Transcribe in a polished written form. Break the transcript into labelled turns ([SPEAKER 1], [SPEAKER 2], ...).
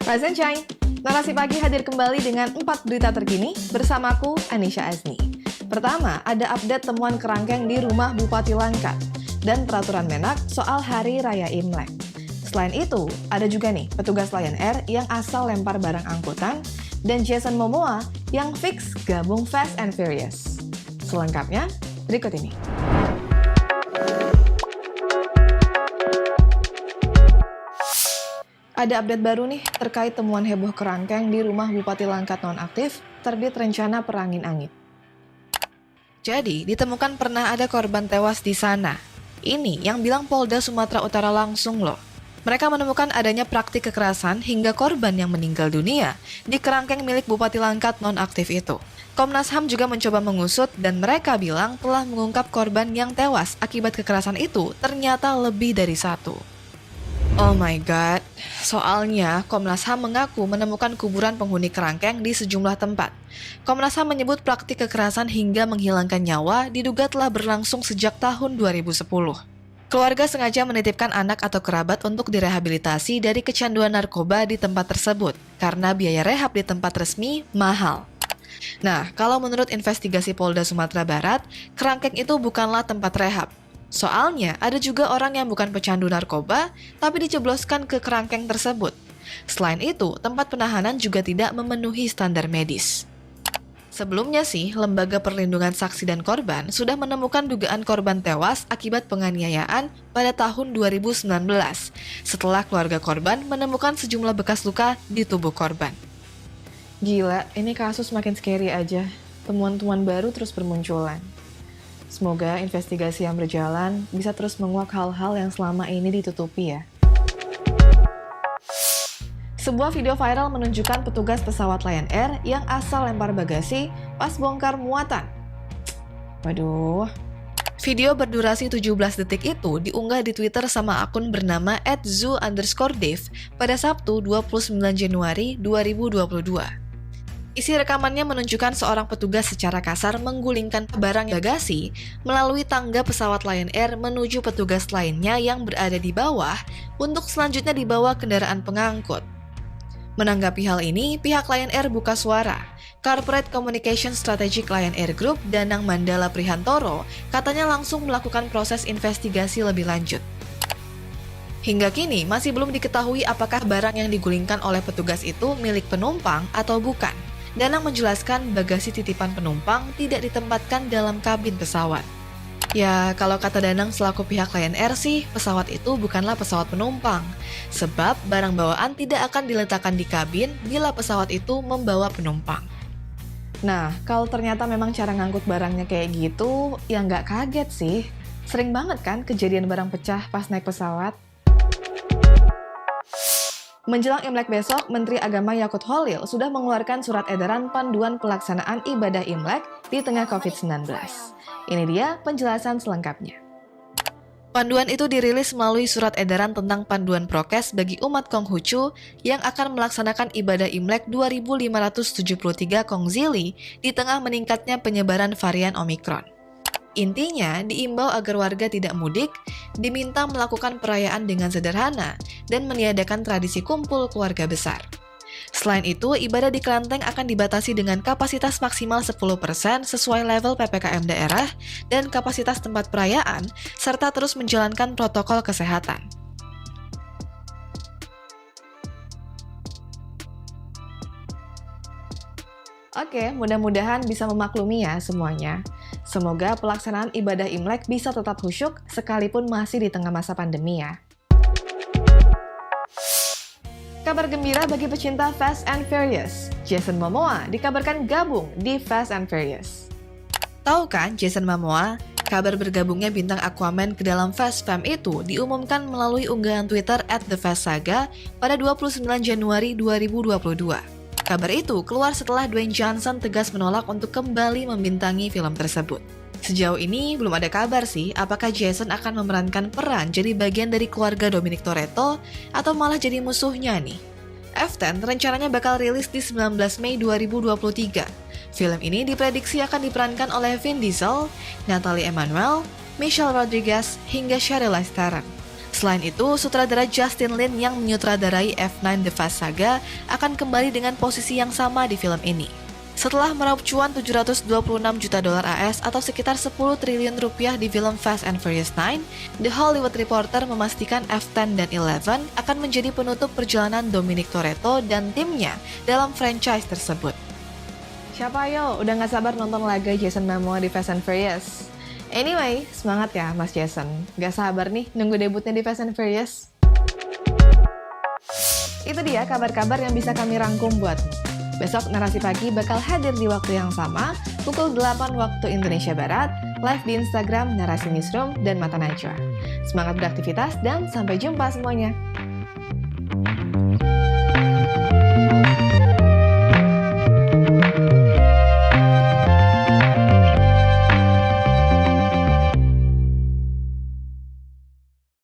[SPEAKER 1] Rise and Shine, Narasi Pagi hadir kembali dengan 4 berita terkini bersamaku, Anisha Azni. Pertama, ada update temuan kerangkeng di rumah Bupati Langkat dan peraturan Menak soal Hari Raya Imlek. Selain itu, ada juga nih petugas Lion Air yang asal lempar barang angkutan dan Jason Momoa yang fix gabung Fast and Furious. Selengkapnya, berikut ini. Ada update baru nih terkait temuan heboh kerangkeng di rumah Bupati Langkat nonaktif terbit rencana perangin-angin. Jadi, ditemukan pernah ada korban tewas di sana. Ini yang bilang Polda Sumatera Utara langsung loh. Mereka menemukan adanya praktik kekerasan hingga korban yang meninggal dunia di kerangkeng milik Bupati Langkat nonaktif itu. Komnas HAM juga mencoba mengusut dan mereka bilang telah mengungkap korban yang tewas akibat kekerasan itu ternyata lebih dari satu. Oh my god, soalnya Komnas HAM mengaku menemukan kuburan penghuni kerangkeng di sejumlah tempat. Komnas HAM menyebut praktik kekerasan hingga menghilangkan nyawa diduga telah berlangsung sejak tahun 2010. Keluarga sengaja menitipkan anak atau kerabat untuk direhabilitasi dari kecanduan narkoba di tempat tersebut karena biaya rehab di tempat resmi mahal. Nah, kalau menurut investigasi Polda Sumatera Barat, kerangkeng itu bukanlah tempat rehab. Soalnya, ada juga orang yang bukan pecandu narkoba, tapi dicebloskan ke kerangkeng tersebut. Selain itu, tempat penahanan juga tidak memenuhi standar medis. Sebelumnya sih, Lembaga Perlindungan Saksi dan Korban sudah menemukan dugaan korban tewas akibat penganiayaan pada tahun 2019, setelah keluarga korban menemukan sejumlah bekas luka di tubuh korban. Gila, ini kasus makin scary aja. Temuan-temuan baru terus bermunculan. Semoga investigasi yang berjalan bisa terus menguak hal-hal yang selama ini ditutupi ya. Sebuah video viral menunjukkan petugas pesawat Lion Air yang asal lempar bagasi pas bongkar muatan. Waduh. Video berdurasi 17 detik itu diunggah di Twitter sama akun bernama @zoo_dev pada Sabtu 29 Januari 2022. Isi rekamannya menunjukkan seorang petugas secara kasar menggulingkan barang bagasi melalui tangga pesawat Lion Air menuju petugas lainnya yang berada di bawah untuk selanjutnya dibawa kendaraan pengangkut. Menanggapi hal ini, pihak Lion Air buka suara. Corporate Communication Strategic Lion Air Group, Danang Mandala Prihantoro, katanya langsung melakukan proses investigasi lebih lanjut. Hingga kini masih belum diketahui apakah barang yang digulingkan oleh petugas itu milik penumpang atau bukan. Danang menjelaskan bagasi titipan penumpang tidak ditempatkan dalam kabin pesawat. Ya, kalau kata Danang selaku pihak Lion Air sih, pesawat itu bukanlah pesawat penumpang. Sebab barang bawaan tidak akan diletakkan di kabin bila pesawat itu membawa penumpang. Nah, kalau ternyata memang cara ngangkut barangnya kayak gitu, ya nggak kaget sih. Sering banget kan kejadian barang pecah pas naik pesawat. Menjelang Imlek besok, Menteri Agama Yakut Holil sudah mengeluarkan surat edaran panduan pelaksanaan ibadah Imlek di tengah COVID-19. Ini dia penjelasan selengkapnya. Panduan itu dirilis melalui surat edaran tentang panduan prokes bagi umat Konghucu yang akan melaksanakan ibadah Imlek 2573 Kongzili di tengah meningkatnya penyebaran varian Omikron. Intinya, diimbau agar warga tidak mudik, diminta melakukan perayaan dengan sederhana, dan meniadakan tradisi kumpul keluarga besar. Selain itu, ibadah di kelenteng akan dibatasi dengan kapasitas maksimal 10% sesuai level PPKM daerah dan kapasitas tempat perayaan, serta terus menjalankan protokol kesehatan. Oke, mudah-mudahan bisa memaklumi ya semuanya. Semoga pelaksanaan ibadah Imlek bisa tetap khusyuk sekalipun masih di tengah masa pandemi ya. Kabar gembira bagi pecinta Fast and Furious. Jason Momoa dikabarkan gabung di Fast and Furious. Tahu kan Jason Momoa? Kabar bergabungnya bintang Aquaman ke dalam Fast Fam itu diumumkan melalui unggahan Twitter @thefastsaga pada 29 Januari 2022. Kabar itu keluar setelah Dwayne Johnson tegas menolak untuk kembali membintangi film tersebut. Sejauh ini belum ada kabar sih apakah Jason akan memerankan peran jadi bagian dari keluarga Dominic Toretto atau malah jadi musuhnya nih. F10 rencananya bakal rilis di 19 Mei 2023. Film ini diprediksi akan diperankan oleh Vin Diesel, Natalie Emmanuel, Michelle Rodriguez, hingga Charlize Theron. Selain itu, sutradara Justin Lin yang menyutradarai F9 The Fast Saga akan kembali dengan posisi yang sama di film ini. Setelah meraup cuan 726 juta dolar AS atau sekitar 10 triliun rupiah di film Fast and Furious 9, The Hollywood Reporter memastikan F10 dan 11 akan menjadi penutup perjalanan Dominic Toretto dan timnya dalam franchise tersebut. Siapa yo? Udah gak sabar nonton laga Jason Momoa di Fast and Furious? Anyway, semangat ya Mas Jason. Gak sabar nih nunggu debutnya di Fast and Furious. Itu dia kabar-kabar yang bisa kami rangkum buat besok Narasi Pagi bakal hadir di waktu yang sama, pukul 8 waktu Indonesia Barat, live di Instagram Narasi Newsroom dan Mata Najwa. Semangat beraktivitas dan sampai jumpa semuanya.